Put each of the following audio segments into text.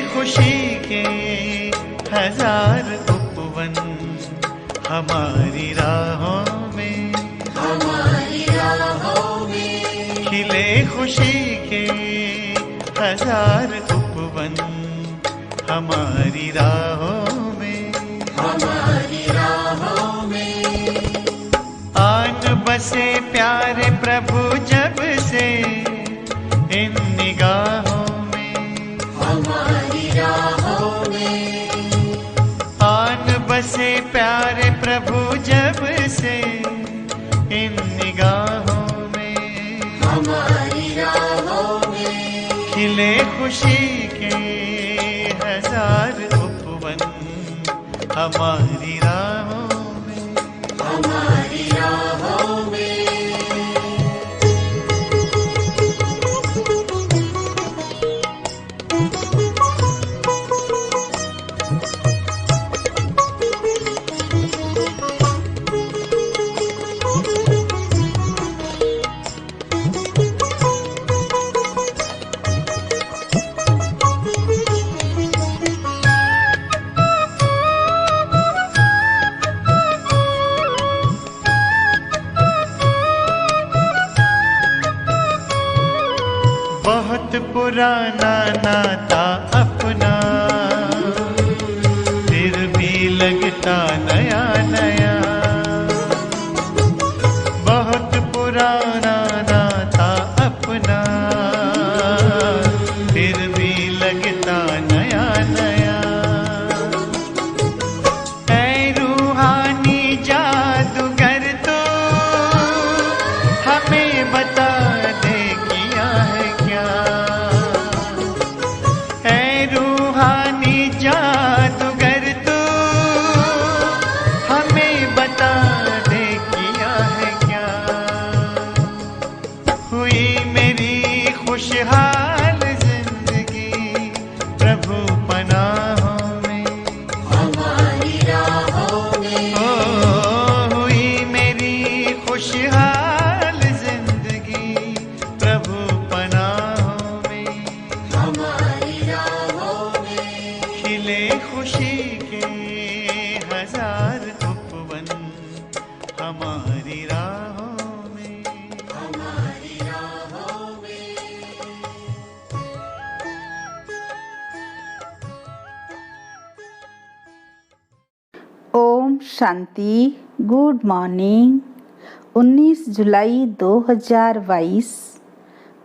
खुशी के हजार उपवन हमारी राहों में, हमारी राहों में। खिले खुशी के हजार उपवन हमारी राहों में, हमारी राहों में। आन बसे प्यारे प्रभु जब से इन निगाहों में, हमारी राहों में। आन बसे प्यारे प्रभु जब से इन निगाहों में, हमारी राहों में। खिले खुशी के हजार उपवन हमारी राहों में, हमारी राहों में। बहुत पुराना नाता अपना फिर भी लगता नया नया, बहुत पुराना नाता अपना फिर भी लगता नया नया। ऐ रूहानी जादूगर तो हमें बता दे किया है क्या, ऐ रूहानी जादूगर तो हमें बता दे किया है क्या। हुई मेरी खुशहाल जिंदगी प्रभु पनाहों में, हमारी राहों में। ओ हुई मेरी खुशहाल जिंदगी प्रभु पनाहों में, हमारी राहों में। खिले खुशी के हजार उपवन हमारी राहों में, हमारी राहों में। ओम शांति। Good morning. 19 जुलाई 2022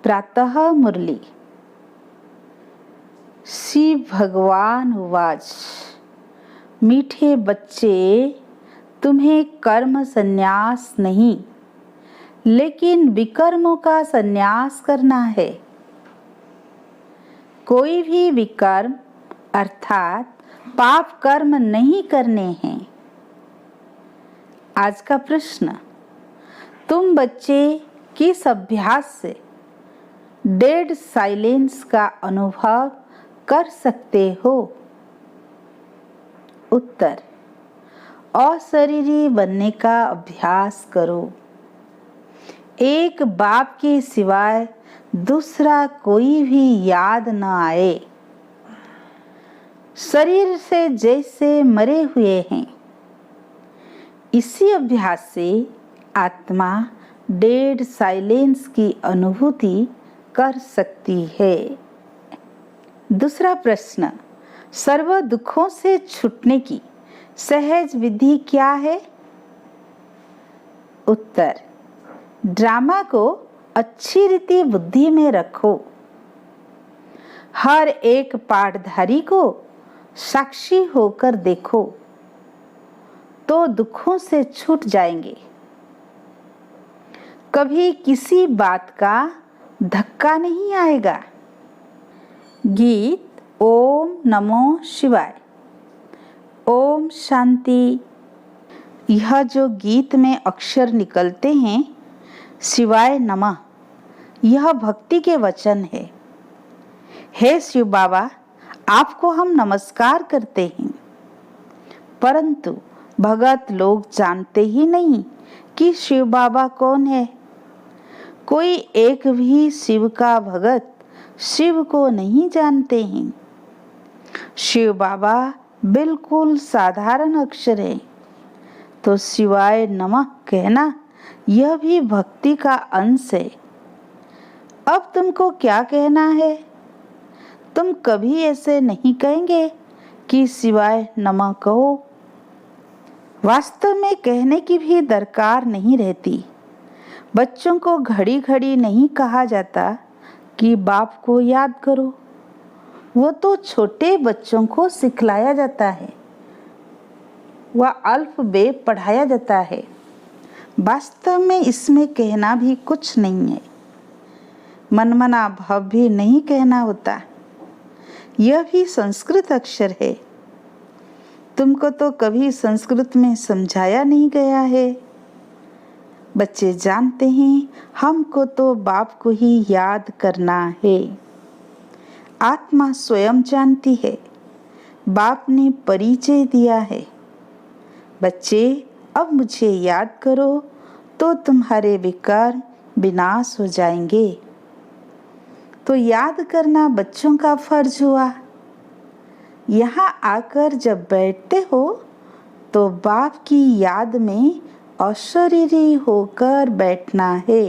प्रातः मुरली। शिव भगवान उवाच, मीठे बच्चे, तुम्हें कर्म संन्यास नहीं लेकिन विकर्मों का संन्यास करना है। कोई भी विकर्म अर्थात पाप कर्म नहीं करने हैं। आज का प्रश्न, तुम बच्चे किस अभ्यास से डेड साइलेंस का अनुभव कर सकते हो? उत्तर, अशरीरी बनने का अभ्यास करो। एक बाप के सिवाय दूसरा कोई भी याद न आए। शरीर से जैसे मरे हुए हैं। इसी अभ्यास से आत्मा डेड साइलेंस की अनुभूति कर सकती है। दूसरा प्रश्न, सर्व दुखों से छूटने की सहज विधि क्या है? उत्तर, ड्रामा को अच्छी रीति बुद्धि में रखो। हर एक पाठधारी को साक्षी होकर देखो तो दुखों से छूट जाएंगे। कभी किसी बात का धक्का नहीं आएगा। गीत ओम नमो शिवाय। ओम शांति। यह जो गीत में अक्षर निकलते हैं, शिवाय नमः, यह भक्ति के वचन है। हे शिव बाबा, आपको हम नमस्कार करते हैं, परंतु भगत लोग जानते ही नहीं कि शिव बाबा कौन है। कोई एक भी शिव का भगत शिव को नहीं जानते हैं। शिव बाबा बिल्कुल साधारण अक्षर है, तो शिवाय नमः कहना यह भी भक्ति का अंश है। अब तुमको क्या कहना है? तुम कभी ऐसे नहीं कहेंगे कि शिवाय नमः कहो। वास्तव में कहने की भी दरकार नहीं रहती। बच्चों को घड़ी घड़ी नहीं कहा जाता कि बाप को याद करो, वो तो छोटे बच्चों को सिखलाया जाता है, वह अल्फबेट पढ़ाया जाता है। वास्तव में इसमें कहना भी कुछ नहीं है, मनमना भाव भी नहीं कहना होता। यह भी संस्कृत अक्षर है। तुमको तो कभी संस्कृत में समझाया नहीं गया है। बच्चे जानते हैं हमको तो बाप को ही याद करना है। आत्मा स्वयं जानती है, बाप ने परिचय दिया है। बच्चे अब मुझे याद करो तो तुम्हारे विकार विनाश हो जाएंगे। तो याद करना बच्चों का फर्ज हुआ। यहाँ आकर जब बैठते हो तो बाप की याद में अशरीरी होकर बैठना है।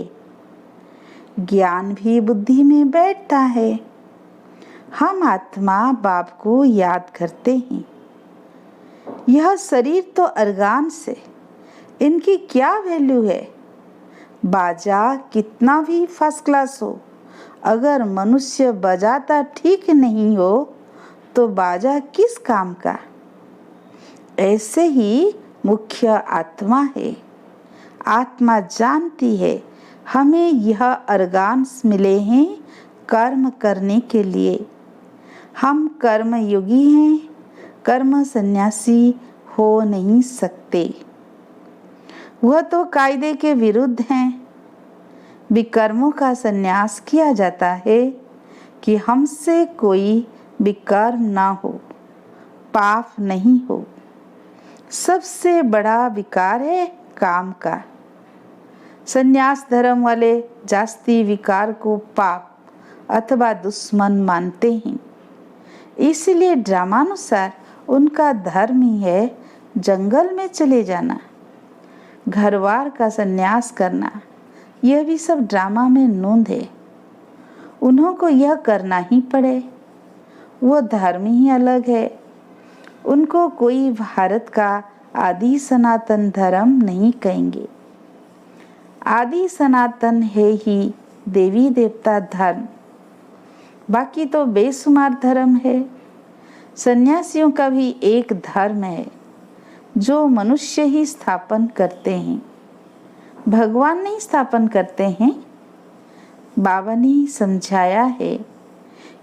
ज्ञान भी बुद्धि में बैठता है। हम आत्मा बाप को याद करते हैं। यह शरीर तो अर्गान से, इनकी क्या वैल्यू है? बाजा कितना भी फर्स्ट क्लास हो, अगर मनुष्य बजाता ठीक नहीं हो तो बाजा किस काम का? ऐसे ही मुख्य आत्मा है। आत्मा जानती है हमें यह अर्गान्स मिले हैं कर्म करने के लिए। हम कर्म योगी हैं, कर्म सन्यासी हो नहीं सकते। वह तो कायदे के विरुद्ध हैं। विकर्मों का सन्यास किया जाता है कि हमसे कोई विकर्म ना हो, पाप नहीं हो। सबसे बड़ा विकार है काम का। सन्यास धर्म वाले जास्ती विकार को पाप अथवा दुश्मन मानते हैं। इसलिए ड्रामानुसार उनका धर्म ही है जंगल में चले जाना, घरवार का सन्यास करना। यह भी सब ड्रामा में नोंद है। उन्हों को यह करना ही पड़े। वो धर्म ही अलग है। उनको कोई भारत का आदि सनातन धर्म नहीं कहेंगे। आदि सनातन है ही देवी देवता धर्म, बाकी तो बेशुमार धर्म है। सन्यासियों का भी एक धर्म है जो मनुष्य ही स्थापन करते हैं, भगवान नहीं स्थापन करते हैं। बाबा ने समझाया है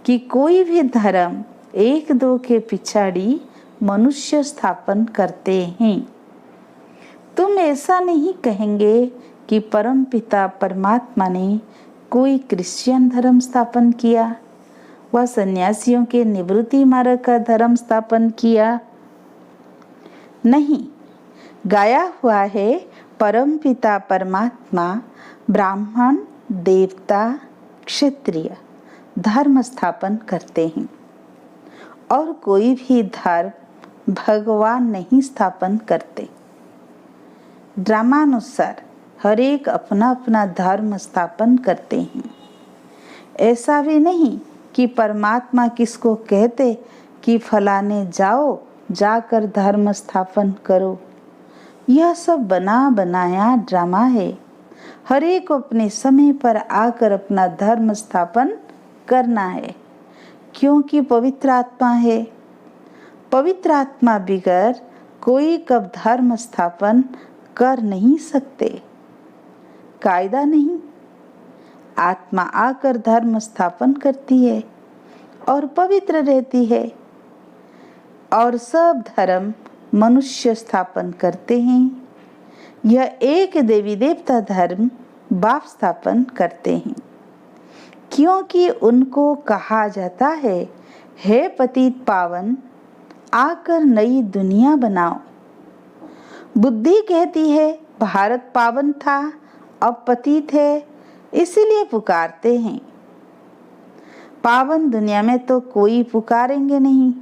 कि कोई भी धर्म एक दो के पिछाड़ी मनुष्य स्थापन करते हैं। तुम ऐसा नहीं कहेंगे कि परम पिता परमात्मा ने कोई क्रिश्चियन धर्म स्थापन किया, वह सन्यासियों के निवृत्ति मार्ग का धर्म स्थापन किया। नहीं, गाया हुआ है परम पिता परमात्मा ब्राह्मण देवता क्षत्रिय धर्म स्थापन करते हैं, और कोई भी धर्म भगवान नहीं स्थापन करते। ड्रामानुसार हर एक अपना अपना धर्म स्थापन करते हैं। ऐसा भी नहीं कि परमात्मा किसको कहते कि फलाने जाओ जाकर धर्म स्थापन करो। यह सब बना बनाया ड्रामा है। हर एक को अपने समय पर आकर अपना धर्म स्थापन करना है, क्योंकि पवित्र आत्मा है। पवित्र आत्मा बिगर कोई कब धर्म स्थापन कर नहीं सकते। कायदा नहीं, आत्मा आकर धर्म स्थापन करती है और पवित्र रहती है, और सब धर्म मनुष्य स्थापन करते हैं। यह एक देवी देवता धर्म बाप स्थापन करते हैं, क्योंकि उनको कहा जाता है, हे पतित पावन आकर नई दुनिया बनाओ। बुद्धि कहती है भारत पावन था, अब पतित है, इसीलिए पुकारते हैं। पावन दुनिया में तो कोई पुकारेंगे नहीं,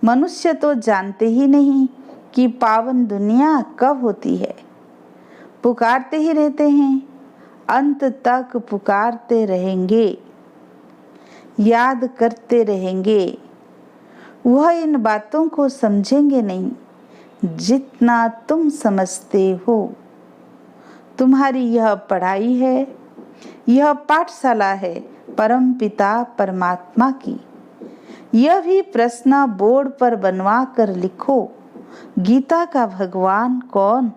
मनुष्य तो जानते ही नहीं कि पावन दुनिया कब होती है। पुकारते ही रहते हैं, अंत तक पुकारते रहेंगे, याद करते रहेंगे। वह इन बातों को समझेंगे नहीं जितना तुम समझते हो। तुम्हारी यह पढ़ाई है, यह पाठशाला है परम पिता परमात्मा की। यह भी प्रश्न बोर्ड पर बनवा कर लिखो, गीता का भगवान कौन।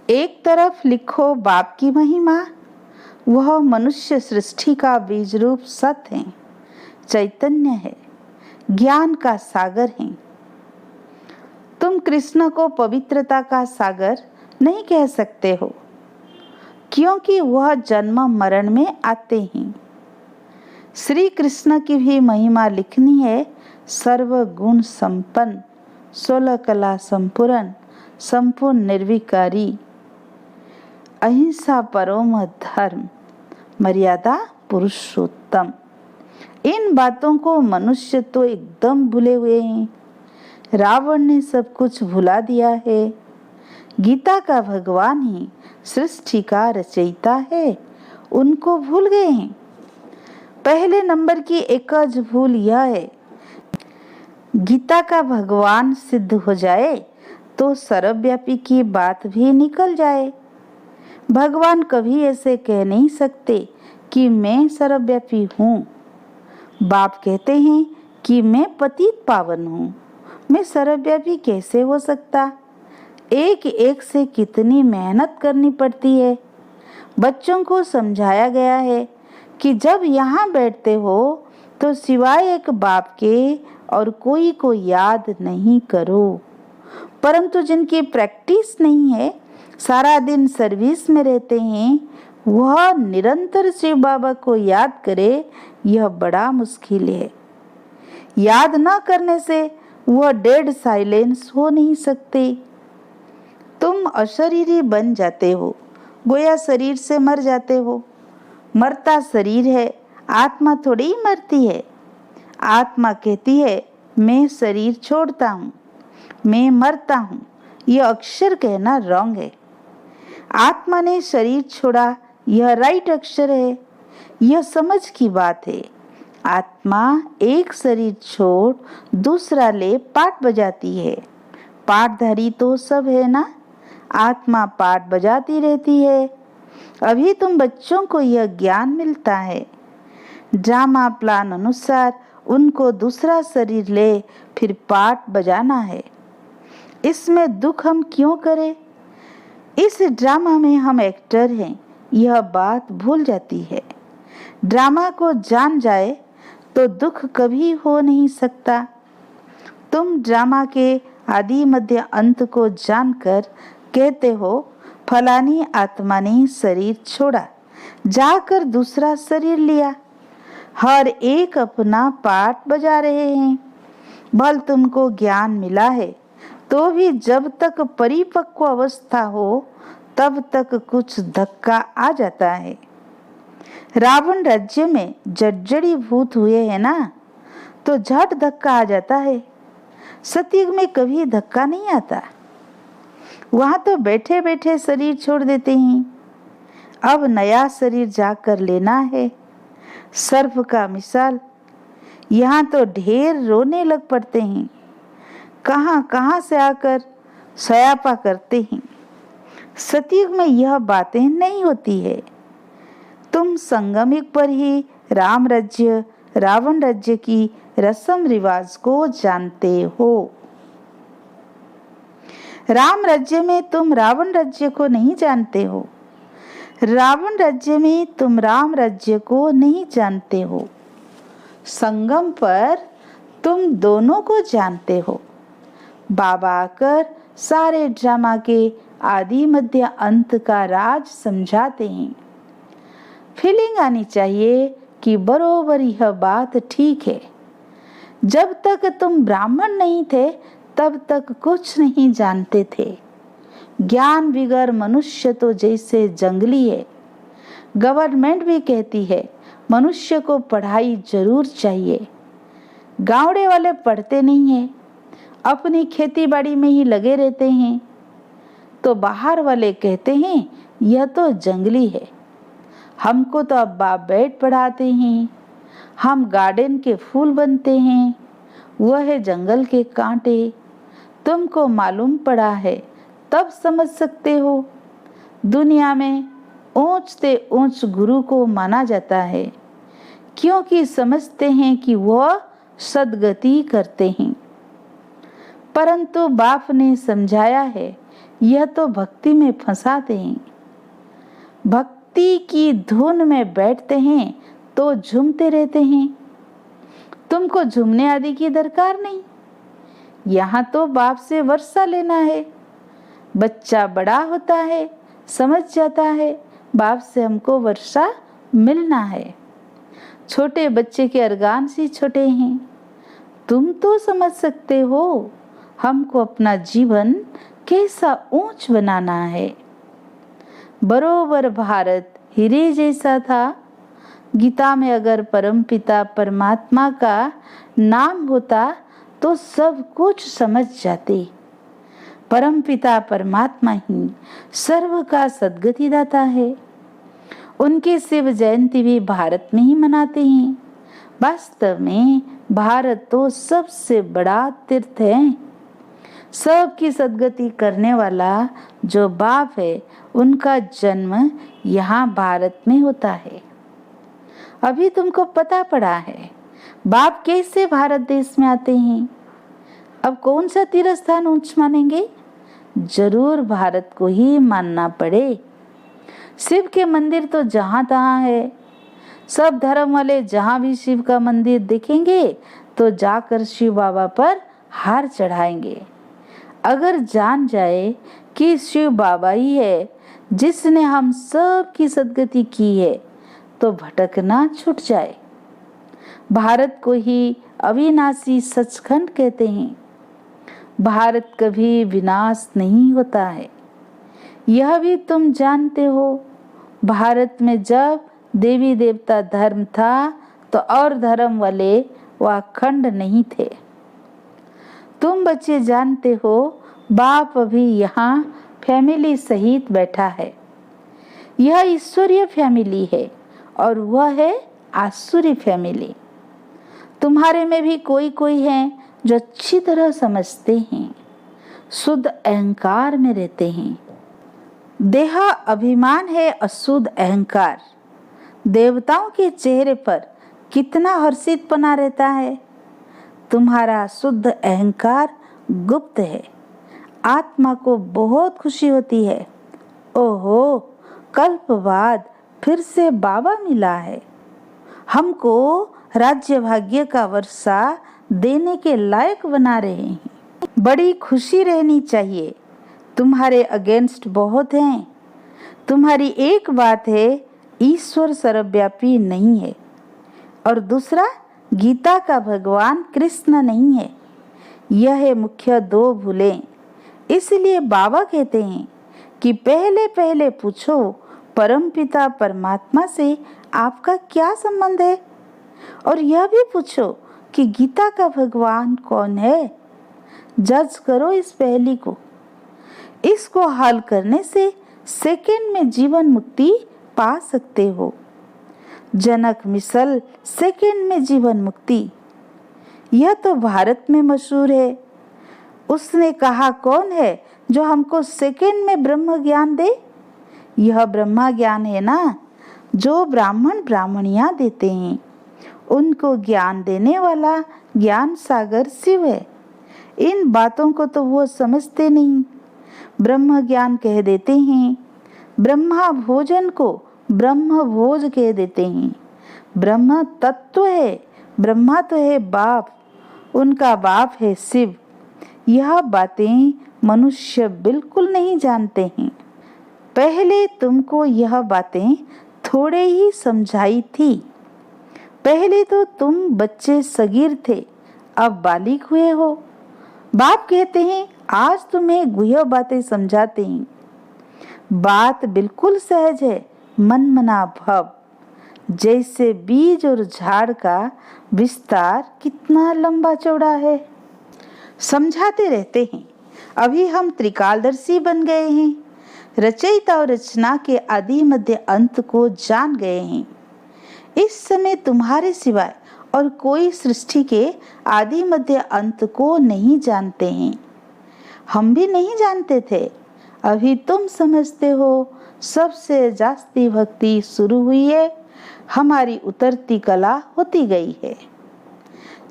एक तरफ लिखो बाप की महिमा, वह मनुष्य सृष्टि का बीज रूप सत्य है, चैतन्य है, ज्ञान का सागर है। तुम कृष्ण को पवित्रता का सागर नहीं कह सकते हो, क्योंकि वह जन्म मरण में आते हैं। श्री कृष्ण की भी महिमा लिखनी है, सर्वगुण संपन्न, 16 कला संपूर्ण, संपूर्ण निर्विकारी, अहिंसा परम धर्म, मर्यादा पुरुषोत्तम। इन बातों को मनुष्य तो एकदम भूले हुए हैं। रावण ने सब कुछ भुला दिया है। गीता का भगवान ही सृष्टि का रचयिता है, उनको भूल गए हैं। पहले नंबर की एकज भूल यह है, गीता का भगवान सिद्ध हो जाए तो सर्वव्यापी की बात भी निकल जाए। भगवान कभी ऐसे कह नहीं सकते कि मैं सर्वव्यापी हूँ। बाप कहते हैं कि मैं पतित पावन हूँ, मैं सर्वव्यापी कैसे हो सकता। एक एक से कितनी मेहनत करनी पड़ती है। बच्चों को समझाया गया है कि जब यहाँ बैठते हो तो सिवाय एक बाप के और कोई को याद नहीं करो। परंतु जिनकी प्रैक्टिस नहीं है, सारा दिन सर्विस में रहते हैं, वह निरंतर शिव बाबा को याद करे, यह बड़ा मुश्किल है। याद न करने से वह डेड साइलेंस हो नहीं सकते। तुम अशरीरी बन जाते हो, गोया शरीर से मर जाते हो। मरता शरीर है, आत्मा थोड़ी ही मरती है। आत्मा कहती है मैं शरीर छोड़ता हूँ, मैं मरता हूँ। यह अक्षर कहना रॉन्ग है। आत्मा ने शरीर छोड़ा, यह राइट अक्षर है। यह समझ की बात है। आत्मा एक शरीर छोड़ दूसरा ले पाठ बजाती है। पाठधारी तो सब है ना, आत्मा पाठ बजाती रहती है। अभी तुम बच्चों को यह ज्ञान मिलता है। ड्रामा प्लान अनुसार उनको दूसरा शरीर ले फिर पाठ बजाना है। इसमें दुख हम क्यों करें? इस ड्रामा में हम एक्टर हैं, यह बात भूल जाती है। ड्रामा को जान जाए तो दुख कभी हो नहीं सकता। तुम ड्रामा के आदि मध्य अंत को जानकर कहते हो फलानी आत्मा ने शरीर छोड़ा, जाकर दूसरा शरीर लिया। हर एक अपना पाठ बजा रहे हैं। भल तुमको ज्ञान मिला है तो भी जब तक परिपक्व अवस्था हो तब तक कुछ धक्का आ जाता है। रावण राज्य में जड़जड़ी भूत हुए हैं ना, तो झट धक्का आ जाता है। सतयुग में कभी धक्का नहीं आता, वहां तो बैठे बैठे शरीर छोड़ देते हैं। अब नया शरीर जाकर लेना है। सर्प का मिसाल, यहाँ तो ढेर रोने लग पड़ते हैं, कहाँ कहाँ से आकर सयापा करते हैं। सतयुग में यह बातें नहीं होती है। तुम संगम युग पर ही राम राज्य रावण राज्य की रस्म रिवाज को जानते हो। राम राज्य में तुम रावण राज्य को नहीं जानते हो, रावण राज्य में तुम राम राज्य को नहीं जानते हो। संगम पर तुम दोनों को जानते हो। बाबा आकर सारे ड्रामा के आदि मध्य अंत का राज समझाते हैं। फीलिंग आनी चाहिए कि बरोबर यह बात ठीक है। जब तक तुम ब्राह्मण नहीं थे तब तक कुछ नहीं जानते थे। ज्ञान बिगर मनुष्य तो जैसे जंगली है। गवर्नमेंट भी कहती है मनुष्य को पढ़ाई जरूर चाहिए। गावड़े वाले पढ़ते नहीं है, अपनी खेती बाड़ी में ही लगे रहते हैं, तो बाहर वाले कहते हैं यह तो जंगली है। हमको तो अब बाप बैठ पढ़ाते हैं, हम गार्डन के फूल बनते हैं, वह है जंगल के कांटे। तुमको मालूम पड़ा है तब समझ सकते हो। दुनिया में ऊंच से ऊंच गुरु को माना जाता है, क्योंकि समझते हैं कि वह सद्गति करते हैं। परंतु बाप ने समझाया है यह तो भक्ति में फंसाते हैं। भक्ति की धुन में बैठते हैं तो झूमते रहते हैं। तुमको झूमने आदि की दरकार नहीं। यहाँ तो बाप से वर्षा लेना है। बच्चा बड़ा होता है, समझ जाता है बाप से हमको वर्षा मिलना है। छोटे बच्चे के अर्गान से छोटे हैं। तुम तो समझ सकते हो हमको अपना जीवन कैसा ऊंच बनाना है। बरोबर भारत हीरे जैसा था। गीता में अगर परमपिता परमात्मा का नाम होता तो सब कुछ समझ जाते। परमपिता परमात्मा ही सर्व का सद्गति दाता है। उनकी शिव जयंती भी भारत में ही मनाते हैं। वास्तव में भारत तो सबसे बड़ा तीर्थ है। सबकी सद्गति करने वाला जो बाप है उनका जन्म यहाँ भारत में होता है। अभी तुमको पता पड़ा है बाप कैसे भारत देश में आते हैं। अब कौन सा तीर्थ स्थान ऊंच मानेंगे? जरूर भारत को ही मानना पड़े। शिव के मंदिर तो जहाँ तहाँ है। सब धर्म वाले जहाँ भी शिव का मंदिर देखेंगे तो जाकर शिव बाबा पर हार चढ़ाएंगे। अगर जान जाए कि शिव बाबा ही है जिसने हम सब की सद्गति की है तो भटकना छूट जाए। भारत को ही अविनाशी सचखंड कहते हैं। भारत कभी विनाश नहीं होता है, यह भी तुम जानते हो। भारत में जब देवी देवता धर्म था तो और धर्म वाले वह खंड नहीं थे। तुम बच्चे जानते हो बाप अभी यहाँ फैमिली सहित बैठा है। यह ईश्वरीय फैमिली है और वह है आसुरी फैमिली। तुम्हारे में भी कोई कोई है जो अच्छी तरह समझते हैं, शुद्ध अहंकार में रहते हैं। देह अभिमान है अशुद्ध अहंकार। देवताओं के चेहरे पर कितना हर्षितपना रहता है। तुम्हारा शुद्ध अहंकार गुप्त है। आत्मा को बहुत खुशी होती है। ओहो, कल्प बाद फिर से बाबा मिला है। हमको राज्य भाग्य का वर्षा देने के लायक बना रहे हैं। बड़ी खुशी रहनी चाहिए। तुम्हारे अगेंस्ट बहुत हैं। तुम्हारी एक बात है, ईश्वर सर्वव्यापी नहीं है, और दूसरा गीता का भगवान कृष्ण नहीं है। यह है मुख्य दो भूलें। इसलिए बाबा कहते हैं कि पहले पहले पूछो परमपिता परमात्मा से आपका क्या संबंध है, और यह भी पूछो कि गीता का भगवान कौन है। जज करो इस पहेली को। इसको हल करने से सेकंड में जीवन मुक्ति पा सकते हो। जनक मिसल सेकंड में जीवन मुक्ति, यह तो भारत में मशहूर है। उसने कहा कौन है जो हमको सेकंड में ब्रह्म ज्ञान दे? यह ब्रह्मा ज्ञान है ना, जो ब्राह्मण ब्राह्मणियां देते हैं। उनको ज्ञान देने वाला ज्ञान सागर शिव है। इन बातों को तो वो समझते नहीं। ब्रह्म ज्ञान कह देते हैं, ब्रह्मा भोजन को ब्रह्म भोज कह देते हैं। ब्रह्म तत्व है, ब्रह्मा तो है बाप, उनका बाप है शिव। यह बातें मनुष्य बिल्कुल नहीं जानते हैं। पहले तुमको यह बातें थोड़े ही समझाई थी। पहले तो तुम बच्चे सगीर थे, अब बालिग हुए हो। बाप कहते हैं आज तुम्हें गुह्य बातें समझाते हैं। बात बिल्कुल सहज है, मन मना भव। जैसे बीज और झाड़ का विस्तार कितना लंबा चौड़ा है। समझाते रहते हैं। अभी हम त्रिकालदर्शी बन गए हैं, रचयिता और रचना के आदि मध्य अंत को जान गए हैं। इस समय तुम्हारे सिवाय और कोई सृष्टि के आदि मध्य अंत को नहीं जानते हैं। हम भी नहीं जानते थे, अभी तुम समझते हो। सबसे जास्ती भक्ति शुरू हुई है, हमारी उतरती कला होती गई है।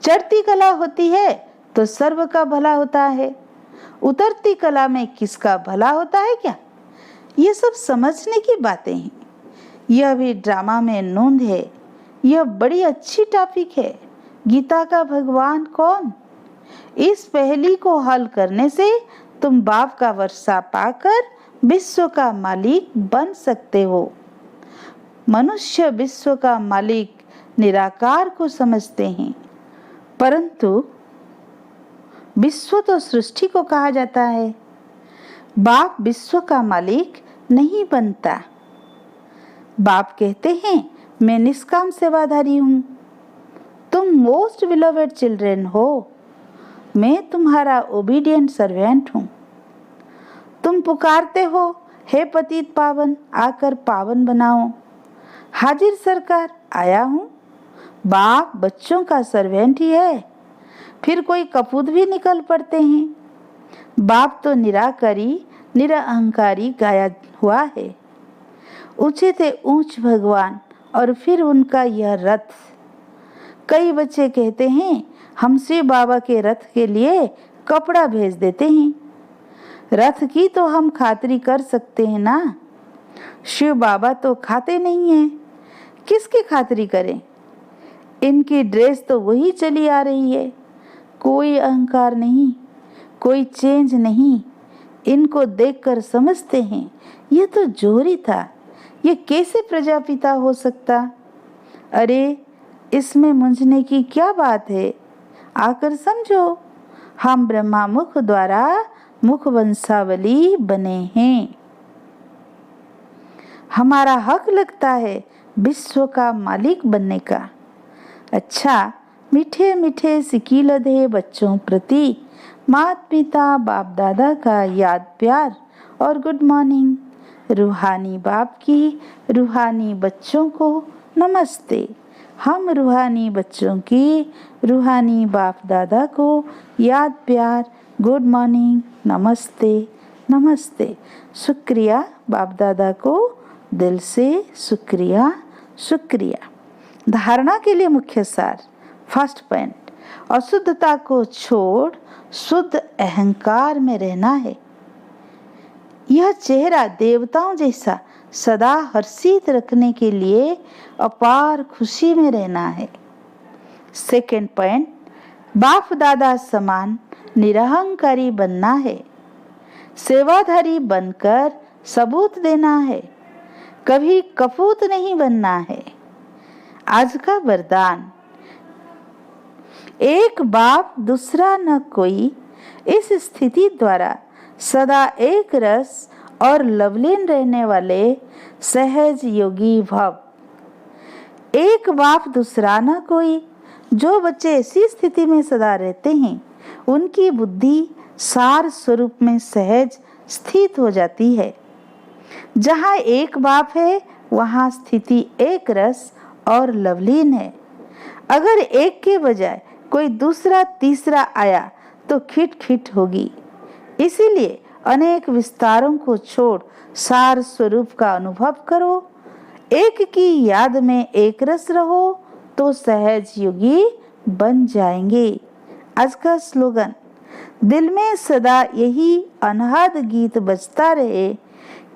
चढ़ती कला होती है तो सर्व का भला होता है, उतरती कला में किसका भला होता है क्या? ये सब समझने की बातें हैं। यह भी ड्रामा में नोंद है। यह बड़ी अच्छी टॉपिक है। गीता का भगवान कौन? इस पहेली को हल करने से तुम बाप का वर्षा पाकर विश्व का मालिक बन सकते हो। मनुष्य विश्व का मालिक निराकार को समझते हैं, परंतु विश्व तो सृष्टि को कहा जाता है। बाप विश्व का मालिक नहीं बनता। बाप कहते हैं मैं निष्काम सेवाधारी हूँ, तुम मोस्ट बिलोवेड चिल्ड्रेन हो, मैं तुम्हारा ओबीडियंट सर्वेंट हूँ। तुम पुकारते हो हे पतित पावन, आकर पावन बनाओ। हाजिर सरकार, आया हूँ। बाप बच्चों का सर्वेंट ही है। फिर कोई कपूत भी निकल पड़ते हैं। बाप तो निराकारी निरअहंकारी गाया हुआ है। ऊंचे थे ऊंच भगवान और फिर उनका यह रथ। कई बच्चे कहते हैं हम शिव बाबा के रथ के लिए कपड़ा भेज देते हैं। रथ की तो हम खातिरी कर सकते हैं ना। शिव बाबा तो खाते नहीं हैं, किसकी खातिरी करें? इनकी ड्रेस तो वही चली आ रही है। कोई अहंकार नहीं, कोई चेंज नहीं। इनको देखकर समझते हैं ये तो जोहरी था, ये कैसे प्रजापिता हो सकता? अरे इसमें मूंझने की क्या बात है? आकर समझो, हम ब्रह्मा मुख द्वारा मुख वंशावली बने हैं। हमारा हक लगता है विश्व का मालिक बनने का। अच्छा, मीठे मीठे सिकीलधे बच्चों प्रति माता पिता बाप दादा का याद प्यार और गुड मॉर्निंग। रूहानी बाप की रूहानी बच्चों को नमस्ते। हम रूहानी बच्चों की रूहानी बाप दादा को याद प्यार, गुड मॉर्निंग, नमस्ते नमस्ते। शुक्रिया बाप दादा को दिल से शुक्रिया शुक्रिया। धारणा के लिए मुख्य सार। फर्स्ट पॉइंट, अशुद्धता को छोड़ शुद्ध अहंकार में रहना है। यह चेहरा देवताओं जैसा सदा हर्षित रखने के लिए अपार खुशी में रहना है। सेकेंड पॉइंट, बाप दादा समान निरहंकारी बनना है। सेवाधारी बनकर सबूत देना है, कभी कपूत नहीं बनना है। आज का वरदान, एक बाप दूसरा न कोई, इस स्थिति द्वारा सदा एक रस और लवलीन रहने वाले सहज योगी भव। एक बाप दूसरा न कोई, जो बच्चे ऐसी स्थिति में सदा रहते हैं उनकी बुद्धि सार स्वरूप में सहज स्थित हो जाती है। जहाँ एक बाप है वहाँ स्थिति एक रस और लवलीन है। अगर एक के बजाय कोई दूसरा तीसरा आया तो खिटखिट होगी। इसीलिए अनेक विस्तारों को छोड़ सार स्वरूप का अनुभव करो। एक की याद में एक रस रहो तो सहज योगी बन जाएंगे। आज का स्लोगन, दिल में सदा यही अनहद गीत बजता रहे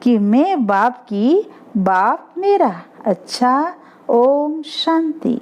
कि मैं बाप की, बाप मेरा। अच्छा, ओम शांति।